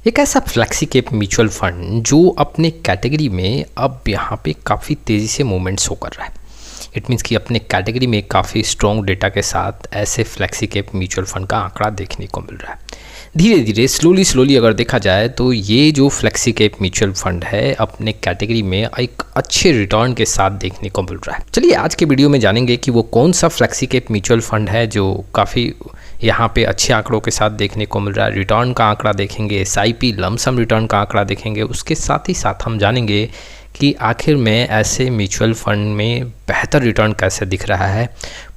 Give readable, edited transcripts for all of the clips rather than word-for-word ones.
एक ऐसा flexi cap mutual fund जो अपने कैटेगरी में अब यहाँ पे काफ़ी तेज़ी से मूवमेंट शो कर रहा है। इट मीन्स कि अपने कैटेगरी में काफ़ी स्ट्रॉन्ग डेटा के साथ ऐसे फ्लेक्सी कैप म्यूचुअल फंड का आंकड़ा देखने को मिल रहा है। धीरे धीरे स्लोली अगर देखा जाए तो ये जो फ्लेक्सी कैप म्यूचुअल फंड है अपने कैटेगरी में एक अच्छे रिटर्न के साथ देखने को मिल रहा है। चलिए आज के वीडियो में जानेंगे कि वो कौन सा फ्लेक्सी कैप म्यूचुअल फंड है जो काफ़ी यहाँ पे अच्छे आंकड़ों के साथ देखने को मिल रहा है। रिटर्न का आंकड़ा देखेंगे, एसआईपी लमसम रिटर्न का आंकड़ा देखेंगे। उसके साथ ही साथ हम जानेंगे कि आखिर में ऐसे म्यूचुअल फंड में बेहतर रिटर्न कैसे दिख रहा है।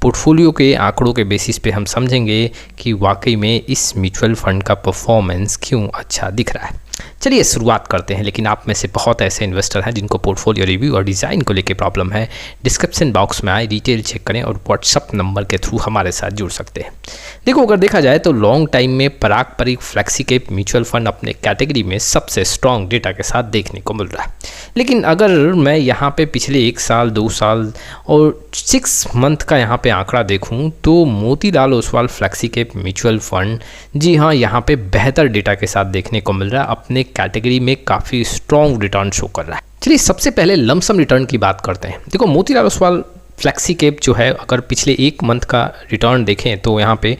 पोर्टफोलियो के आंकड़ों के बेसिस पे हम समझेंगे कि वाकई में इस म्यूचुअल फंड का परफॉर्मेंस क्यों अच्छा दिख रहा है। चलिए शुरुआत करते हैं। लेकिन आप में से बहुत ऐसे इन्वेस्टर हैं जिनको पोर्टफोलियो रिव्यू और डिज़ाइन को लेकर प्रॉब्लम है। डिस्क्रिप्शन बॉक्स में आए, डिटेल चेक करें और व्हाट्सअप नंबर के थ्रू हमारे साथ जुड़ सकते हैं। देखो, अगर देखा जाए तो लॉन्ग टाइम में पारंपरिक फ्लेक्सी कैप म्यूचुअल फंड अपने कैटेगरी में सबसे स्ट्रॉन्ग डेटा के साथ देखने को मिल रहा है। लेकिन अगर मैं यहाँ पे पिछले 1 साल 2 साल और 6 मंथ का यहाँ पे आंकड़ा देखूँ तो Motilal Oswal flexi cap mutual fund जी हाँ यहाँ पे बेहतर डेटा के साथ देखने को मिल रहा है। अपने कैटेगरी में काफ़ी स्ट्रॉन्ग रिटर्न शो कर रहा है। चलिए सबसे पहले लमसम रिटर्न की बात करते हैं। देखो, मोतीलाल ओसवाल फ्लेक्सी कैप जो है अगर पिछले 1 मंथ का रिटर्न देखें तो यहाँ पे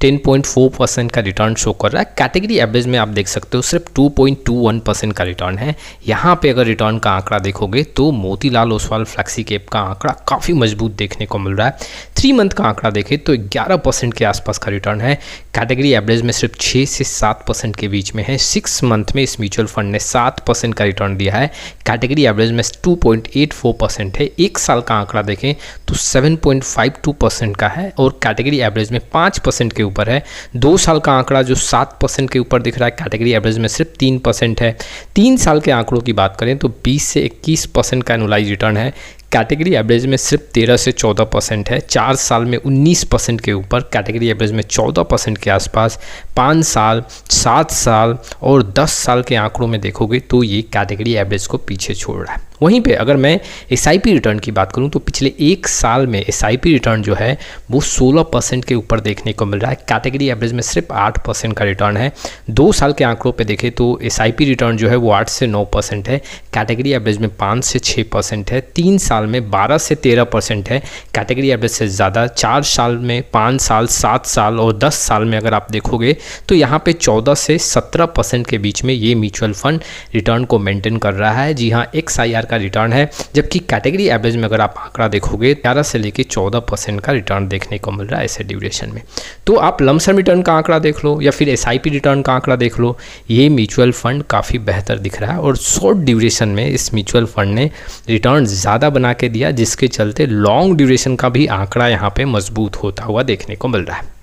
10.4% का रिटर्न शो कर रहा है। कैटेगरी एवरेज में आप देख सकते हो सिर्फ 2.21% का रिटर्न है। यहाँ पे अगर रिटर्न का आंकड़ा देखोगे तो मोतीलाल ओसवाल फ्लेक्सी कैप का आंकड़ा काफ़ी मजबूत देखने को मिल रहा है। 3 मंथ का आंकड़ा देखें तो 11% के आसपास का रिटर्न है। कैटेगरी एवरेज में सिर्फ 6 से 7% के बीच में है। 6 मंथ में इस म्यूचुअल फंड ने 7% का रिटर्न दिया है। कैटेगरी एवरेज में 2.84% है। 1 साल का आंकड़ा देखें तो 7.52% का है और कैटेगरी एवरेज में 5% के ऊपर है। 2 साल का आंकड़ा जो 7% के ऊपर दिख रहा है, कैटेगरी एवरेज में सिर्फ 3% है। 3 साल के आंकड़ों की बात करें तो 20 से 21% का एनुअलाइज रिटर्न है। कैटेगरी एवरेज में सिर्फ 13 से 14% है। 4 साल में 19% के ऊपर, कैटेगरी एवरेज में 14% के आसपास। 5 साल, 7 साल और 10 साल के आंकड़ों में देखोगे तो ये कैटेगरी एवरेज को पीछे छोड़ रहा है। वहीं पे अगर मैं एसआईपी रिटर्न की बात करूं तो पिछले 1 साल में एसआईपी रिटर्न जो है वो 16% के ऊपर देखने को मिल रहा है। कैटेगरी एवरेज में सिर्फ 8% का रिटर्न है। 2 साल के आंकड़ों पे देखें तो एसआईपी रिटर्न जो है वो 8 से 9% है। कैटेगरी एवरेज में 5 से 6% है। 3 साल में 12 से 13% है। कैटेगरी एवरेज से ज़्यादा 4 साल में, 5 साल, 7 साल और 10 साल में अगर आप देखोगे तो यहाँ पे 14 से 17% के बीच में ये म्यूचुअल फंड रिटर्न को मेंटेन कर रहा है। जी हाँ, XIR का रिटर्न है। जबकि कैटेगरी एवरेज में अगर आप आंकड़ा देखोगे 11 से लेके 14% का रिटर्न देखने को मिल रहा है ऐसे ड्यूरेशन में। तो आप लमसम रिटर्न का आंकड़ा देख लो या फिर एसआईपी रिटर्न का आंकड़ा देख लो, ये म्यूचुअल फंड काफ़ी बेहतर दिख रहा है और शॉर्ट ड्यूरेशन में इस म्यूचुअल फंड ने रिटर्न ज़्यादा बना के दिया, जिसके चलते लॉन्ग ड्यूरेशन का भी आंकड़ा यहाँ पे मजबूत होता हुआ देखने को मिल रहा है।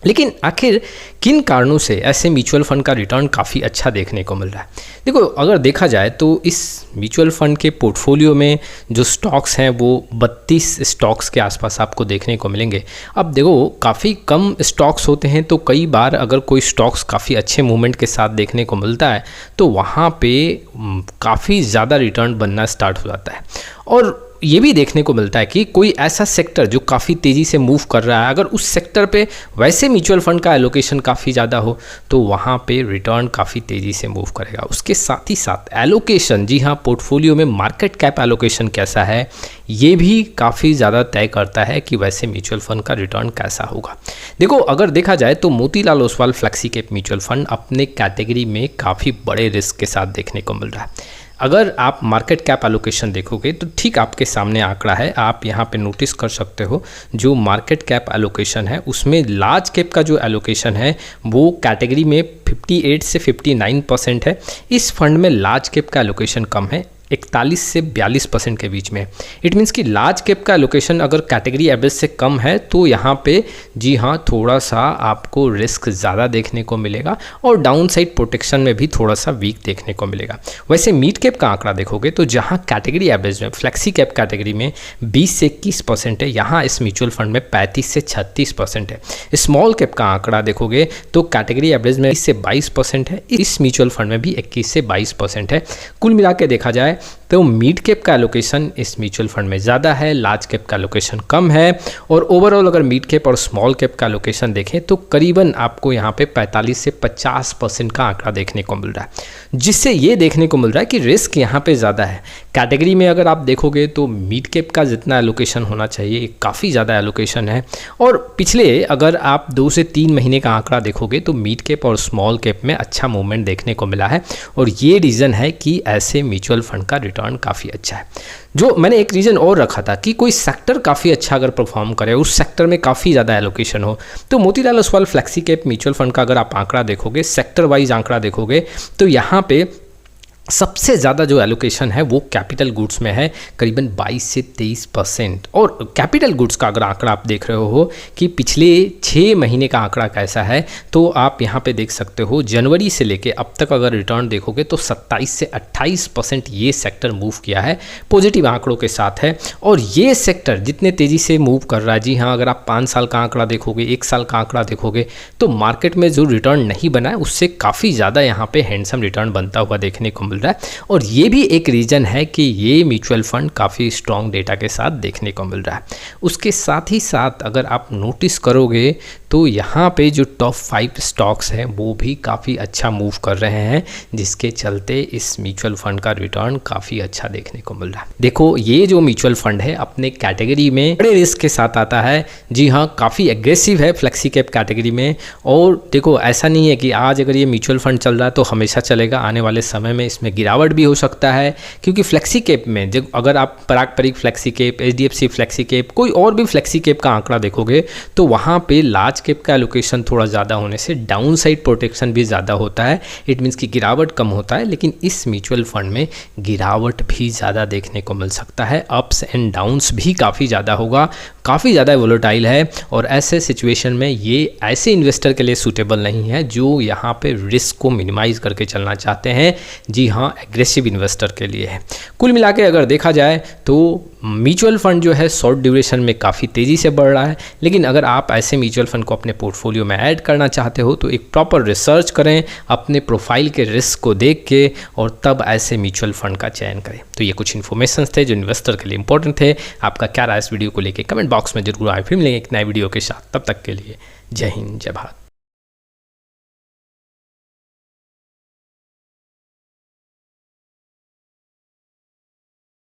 लेकिन आखिर किन कारणों से ऐसे म्यूचुअल फंड का रिटर्न काफ़ी अच्छा देखने को मिल रहा है? देखो, अगर देखा जाए तो इस म्यूचुअल फंड के पोर्टफोलियो में जो स्टॉक्स हैं वो 32 स्टॉक्स के आसपास आपको देखने को मिलेंगे। अब देखो, काफ़ी कम स्टॉक्स होते हैं तो कई बार अगर कोई स्टॉक्स काफ़ी अच्छे मूवमेंट के साथ देखने को मिलता है तो वहाँ पे काफ़ी ज़्यादा रिटर्न बनना स्टार्ट हो जाता है। और ये भी देखने को मिलता है कि कोई ऐसा सेक्टर जो काफ़ी तेज़ी से मूव कर रहा है, अगर उस सेक्टर पे वैसे म्यूचुअल फंड का एलोकेशन काफ़ी ज़्यादा हो तो वहाँ पे रिटर्न काफ़ी तेज़ी से मूव करेगा। उसके साथ ही साथ एलोकेशन, जी हाँ, पोर्टफोलियो में मार्केट कैप एलोकेशन कैसा है ये भी काफ़ी ज़्यादा तय करता है कि वैसे म्यूचुअल फंड का रिटर्न कैसा होगा। देखो, अगर देखा जाए तो Motilal Oswal flexi cap mutual fund अपने कैटेगरी में काफ़ी बड़े रिस्क के साथ देखने को मिल रहा है। अगर आप मार्केट कैप एलोकेशन देखोगे तो ठीक आपके सामने आंकड़ा है, आप यहाँ पे नोटिस कर सकते हो। जो मार्केट कैप एलोकेशन है उसमें लार्ज कैप का जो एलोकेशन है वो कैटेगरी में 58 से 59% है। इस फंड में लार्ज कैप का एलोकेशन कम है, 41 से 42% के बीच में। इट मीन्स कि लार्ज कैप का एलोकेशन अगर कैटेगरी एवरेज से कम है तो यहाँ पे जी हाँ थोड़ा सा आपको रिस्क ज़्यादा देखने को मिलेगा और डाउन साइड प्रोटेक्शन में भी थोड़ा सा वीक देखने को मिलेगा। वैसे मिड कैप का आंकड़ा देखोगे तो जहाँ कैटेगरी एवरेज में फ्लेक्सी कैप कैटेगरी में 20 से 21% है, यहाँ इस म्यूचुअल फंड में 35 से 36% है। स्मॉल कैप का आंकड़ा देखोगे तो कैटेगरी एवरेज में 20 से 22% है, इस म्यूचुअल फंड में भी 21 से 22% है। कुल मिला के देखा जाए तो मिड कैप का एलोकेशन इस म्यूचुअल फंड में ज़्यादा है, लार्ज कैप का एलोकेशन कम है। और ओवरऑल अगर मिड कैप और स्मॉल कैप का एलोकेशन देखें तो करीबन आपको यहाँ पे 45 से 50% का आंकड़ा देखने को मिल रहा है, जिससे ये देखने को मिल रहा है कि रिस्क यहाँ पे ज़्यादा है। कैटेगरी में अगर आप देखोगे तो मिड कैप का जितना एलोकेशन होना चाहिए काफ़ी ज़्यादा एलोकेशन है। और पिछले अगर आप 2 से 3 महीने का आंकड़ा देखोगे तो मिड कैप और स्मॉल कैप में अच्छा मूवमेंट देखने को मिला है, और ये रीज़न है कि ऐसे म्यूचुअल फंड का रिटर्न काफ़ी अच्छा है। जो मैंने एक रीज़न और रखा था कि कोई सेक्टर काफ़ी अच्छा अगर परफॉर्म करे, उस सेक्टर में काफ़ी ज़्यादा एलोकेशन हो, तो Motilal Oswal flexi cap mutual fund का अगर आप आंकड़ा देखोगे, सेक्टर वाइज आंकड़ा देखोगे, तो यहाँ पे सबसे ज़्यादा जो एलोकेशन है वो कैपिटल गुड्स में है, करीबन 22 से 23%। और कैपिटल गुड्स का अगर आंकड़ा आप देख रहे हो कि पिछले 6 महीने का आंकड़ा कैसा है, तो आप यहाँ पे देख सकते हो जनवरी से लेके अब तक अगर रिटर्न देखोगे तो 27 से 28% ये सेक्टर मूव किया है, पॉजिटिव आंकड़ों के साथ है। और ये सेक्टर जितने तेज़ी से मूव कर रहा है, जी हाँ, अगर आप 5 साल का आंकड़ा देखोगे, 1 साल का आंकड़ा देखोगे, तो मार्केट में जो रिटर्न नहीं बना है उससे काफ़ी ज़्यादा यहाँ पे हैंडसम रिटर्न बनता हुआ देखने को मिल रहा है। और ये भी एक रीज़न है कि ये म्यूचुअल फंड काफ़ी स्ट्रॉन्ग डेटा के साथ देखने को मिल रहा है। उसके साथ ही साथ अगर आप नोटिस करोगे तो यहाँ पे जो टॉप 5 स्टॉक्स हैं वो भी काफ़ी अच्छा मूव कर रहे हैं, जिसके चलते इस म्यूचुअल फंड का रिटर्न काफ़ी अच्छा देखने को मिल रहा है। देखो, ये जो म्यूचुअल फंड है अपने कैटेगरी में बड़े रिस्क के साथ आता है। जी हाँ, काफ़ी एग्रेसिव है फ्लेक्सी कैप कैटेगरी में। और देखो, ऐसा नहीं है कि आज अगर ये म्यूचुअल फंड चल रहा है तो हमेशा चलेगा, आने वाले समय में इसमें गिरावट भी हो सकता है। क्योंकि फ्लेक्सी कैप में जब अगर आप Parag Parikh flexi cap, HDFC flexi cap, कोई और भी फ्लेक्सी कैप का आंकड़ा देखोगे तो वहाँ पे लार्ज कैप का एलोकेशन थोड़ा ज़्यादा होने से डाउन साइड प्रोटेक्शन भी ज़्यादा होता है। इट मीन्स कि गिरावट कम होता है, लेकिन इस म्यूचुअल फंड में गिरावट भी ज़्यादा देखने को मिल सकता है। अप्स एंड डाउन्स भी काफ़ी ज़्यादा होगा, काफ़ी ज़्यादा वोलेटाइल है। और ऐसे सिचुएशन में ये ऐसे इन्वेस्टर के लिए सूटेबल नहीं है जो यहाँ पे रिस्क को मिनिमाइज़ करके चलना चाहते हैं। जी हाँ, एग्रेसिव इन्वेस्टर के लिए है। कुल मिला के अगर देखा जाए तो म्यूचुअल फंड जो है शॉर्ट ड्यूरेशन में काफ़ी तेज़ी से बढ़ रहा है, लेकिन अगर आप ऐसे म्यूचुअल फंड को अपने पोर्टफोलियो में ऐड करना चाहते हो तो एक प्रॉपर रिसर्च करें अपने प्रोफाइल के रिस्क को देख के, और तब ऐसे म्यूचुअल फंड का चयन करें। तो ये कुछ इन्फॉर्मेशन थे जो इन्वेस्टर के लिए इंपॉर्टेंट थे। आपका क्या राय इस वीडियो को लेकर कमेंट बॉक्स में जरूर आए। फिर मिलेंगे एक नए वीडियो के साथ, तब तक के लिए जय हिंद, जय भारत।